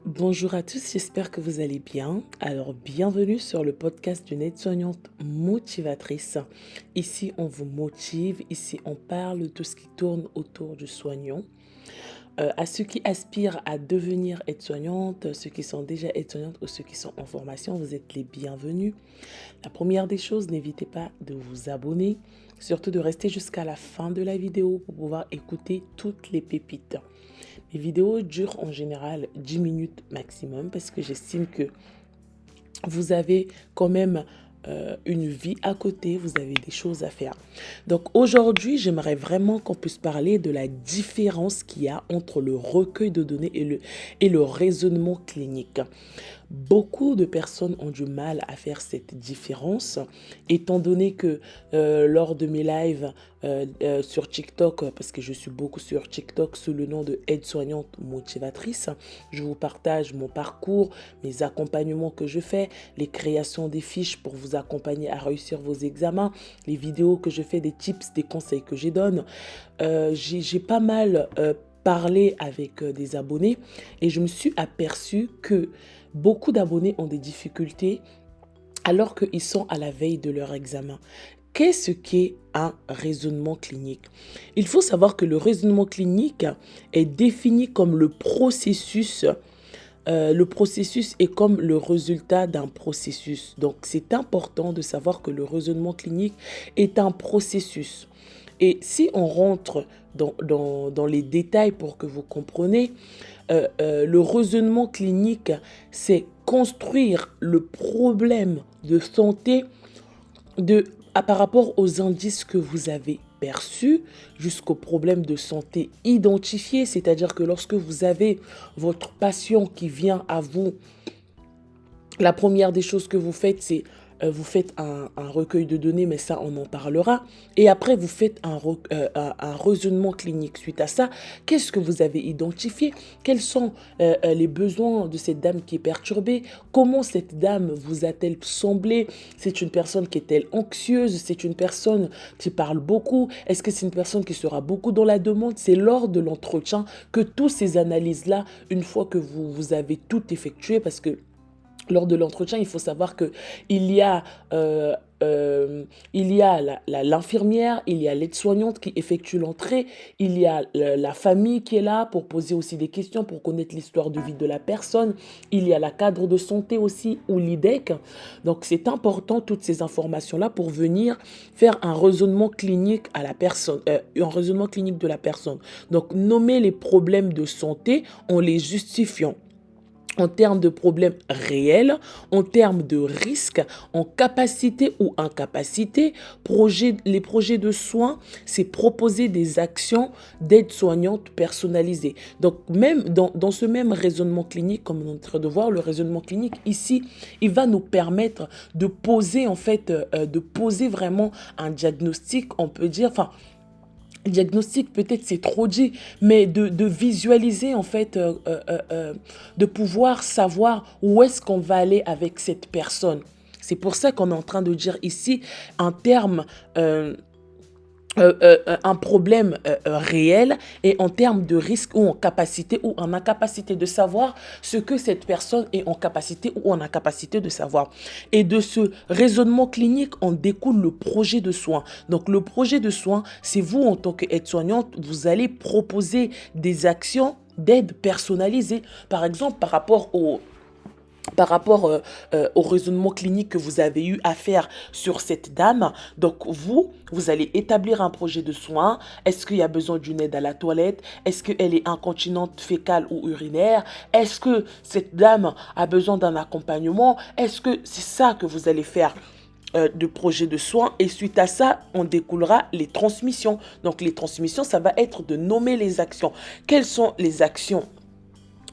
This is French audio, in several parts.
Bonjour à tous, j'espère que vous allez bien. Alors, bienvenue sur le podcast d'une aide-soignante motivatrice. Ici, on vous motive, ici, on parle de tout ce qui tourne autour du soignant. À ceux qui aspirent à devenir aide-soignante, ceux qui sont déjà aide-soignantes ou ceux qui sont en formation, vous êtes les bienvenus. La première des choses, n'hésitez pas de vous abonner, surtout de rester jusqu'à la fin de la vidéo pour pouvoir écouter toutes les pépites. Les vidéos durent en général 10 minutes maximum parce que j'estime que vous avez quand même une vie à côté, vous avez des choses à faire. Donc aujourd'hui, j'aimerais vraiment qu'on puisse parler de la différence qu'il y a entre le recueil de données et le raisonnement clinique. Beaucoup de personnes ont du mal à faire cette différence, étant donné que lors de mes lives sur TikTok, parce que je suis beaucoup sur TikTok sous le nom de aide-soignante motivatrice, je vous partage mon parcours, mes accompagnements que je fais, les créations des fiches pour vous accompagner à réussir vos examens, les vidéos que je fais, des tips, des conseils que je donne. J'ai pas mal parlé avec des abonnés et je me suis aperçue que beaucoup d'abonnés ont des difficultés alors qu'ils sont à la veille de leur examen. Qu'est-ce qu'est un raisonnement clinique? Il faut savoir que le raisonnement clinique est défini comme le processus est comme le résultat d'un processus. Donc, c'est important de savoir que le raisonnement clinique est un processus. Et si on rentre dans les détails pour que vous compreniez, le raisonnement clinique, c'est construire le problème de santé par rapport aux indices que vous avez perçus jusqu'au problème de santé identifié. C'est-à-dire que lorsque vous avez votre patient qui vient à vous, la première des choses que vous faites, c'est vous faites un recueil de données, mais ça, on en parlera. Et après, vous faites un raisonnement clinique. Suite à ça, qu'est-ce que vous avez identifié? Quels sont les besoins de cette dame qui est perturbée? Comment cette dame vous a-t-elle semblé? C'est une personne qui est-elle anxieuse? C'est une personne qui parle beaucoup? Est-ce que c'est une personne qui sera beaucoup dans la demande? C'est lors de l'entretien que toutes ces analyses-là, une fois que vous avez tout effectué, parce que lors de l'entretien, il faut savoir que il y a l'infirmière, il y a l'aide-soignante qui effectue l'entrée, il y a la famille qui est là pour poser aussi des questions, pour connaître l'histoire de vie de la personne, il y a la cadre de santé aussi ou l'IDEC. Donc c'est important toutes ces informations-là pour venir faire un raisonnement clinique à la personne, un raisonnement clinique de la personne. Donc nommer les problèmes de santé en les justifiant en termes de problèmes réels, en termes de risques, en capacité ou incapacité. Les projets de soins, c'est proposer des actions d'aide soignante personnalisées. Donc, même dans ce même raisonnement clinique, comme on est en train de voir, le raisonnement clinique, ici, il va nous permettre de poser, de poser vraiment un diagnostic, on peut dire, diagnostic, peut-être c'est trop dit, mais de visualiser de pouvoir savoir où est-ce qu'on va aller avec cette personne. C'est pour ça qu'on est en train de dire ici un terme, un problème réel et en termes de risque ou en capacité ou en incapacité de savoir ce que cette personne est en capacité ou en incapacité de savoir. Et de ce raisonnement clinique, en découle le projet de soins. Donc le projet de soins, c'est vous en tant qu'aide-soignante, vous allez proposer des actions d'aide personnalisée. Par exemple, au raisonnement clinique que vous avez eu à faire sur cette dame. Donc, vous allez établir un projet de soins. Est-ce qu'il y a besoin d'une aide à la toilette? Est-ce qu'elle est incontinente fécale ou urinaire? Est-ce que cette dame a besoin d'un accompagnement? Est-ce que c'est ça que vous allez faire de projet de soins? Et suite à ça, on découlera les transmissions. Donc, les transmissions, ça va être de nommer les actions. Quelles sont les actions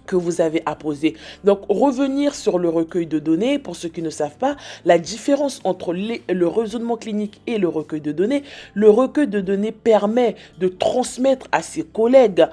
que vous avez à poser? Donc, revenir sur le recueil de données, pour ceux qui ne savent pas, la différence entre le raisonnement clinique et le recueil de données. Le recueil de données permet de transmettre à ses collègues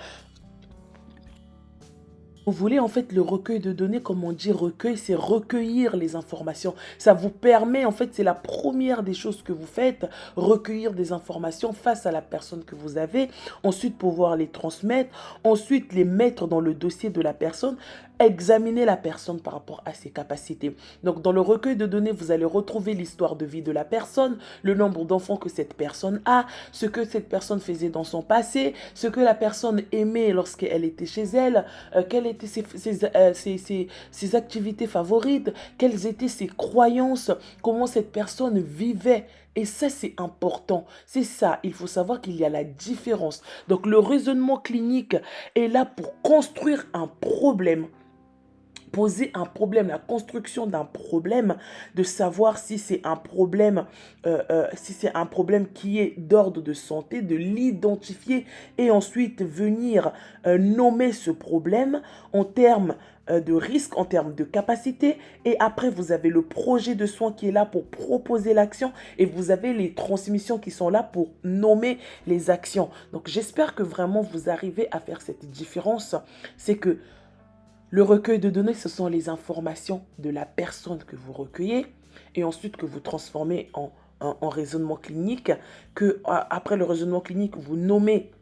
Vous voulez en fait le recueil de données, comme on dit recueil, c'est recueillir les informations. Ça vous permet, en fait, c'est la première des choses que vous faites, recueillir des informations face à la personne que vous avez, ensuite pouvoir les transmettre, ensuite les mettre dans le dossier de la personne, examiner la personne par rapport à ses capacités. Donc dans le recueil de données, vous allez retrouver l'histoire de vie de la personne, le nombre d'enfants que cette personne a, ce que cette personne faisait dans son passé, ce que la personne aimait lorsqu'elle était chez elle, quelles étaient ses activités favorites, quelles étaient ses croyances, comment cette personne vivait. Et ça, c'est important. C'est ça, il faut savoir qu'il y a la différence. Donc le raisonnement clinique est là pour construire un problème, poser un problème, la construction d'un problème, de savoir si c'est un problème qui est d'ordre de santé, de l'identifier et ensuite venir nommer ce problème en termes de risque, en termes de capacité. Et après, vous avez le projet de soins qui est là pour proposer l'action et vous avez les transmissions qui sont là pour nommer les actions. Donc, j'espère que vraiment vous arrivez à faire cette différence. C'est que le recueil de données, ce sont les informations de la personne que vous recueillez et ensuite que vous transformez en raisonnement clinique, que après le raisonnement clinique, vous nommez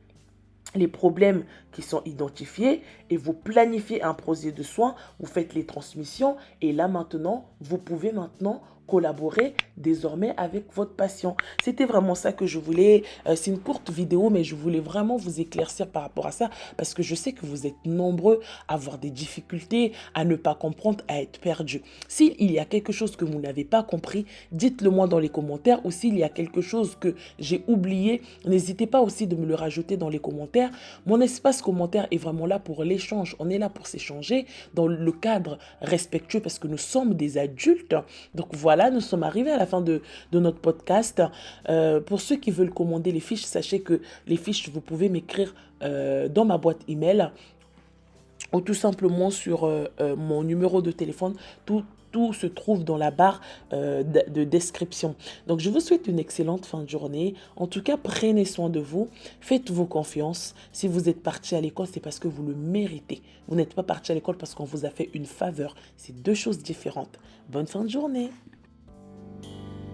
les problèmes qui sont identifiés et vous planifiez un projet de soins, vous faites les transmissions et là maintenant, vous pouvez maintenant collaborer désormais avec votre patient. C'était vraiment ça que je voulais. C'est une courte vidéo, mais je voulais vraiment vous éclaircir par rapport à ça parce que je sais que vous êtes nombreux à avoir des difficultés, à ne pas comprendre, à être perdus. S'il y a quelque chose que vous n'avez pas compris, dites-le moi dans les commentaires ou s'il y a quelque chose que j'ai oublié, n'hésitez pas aussi de me le rajouter dans les commentaires. Mon espace commentaire est vraiment là pour l'échange. On est là pour s'échanger dans le cadre respectueux parce que nous sommes des adultes. Donc voilà, nous sommes arrivés à la fin de notre podcast. Pour ceux qui veulent commander les fiches, sachez que les fiches, vous pouvez m'écrire dans ma boîte email ou tout simplement sur mon numéro de téléphone. Tout se trouve dans la barre de description. Donc, je vous souhaite une excellente fin de journée. En tout cas, prenez soin de vous. Faites-vous confiance. Si vous êtes parti à l'école, c'est parce que vous le méritez. Vous n'êtes pas parti à l'école parce qu'on vous a fait une faveur. C'est deux choses différentes. Bonne fin de journée.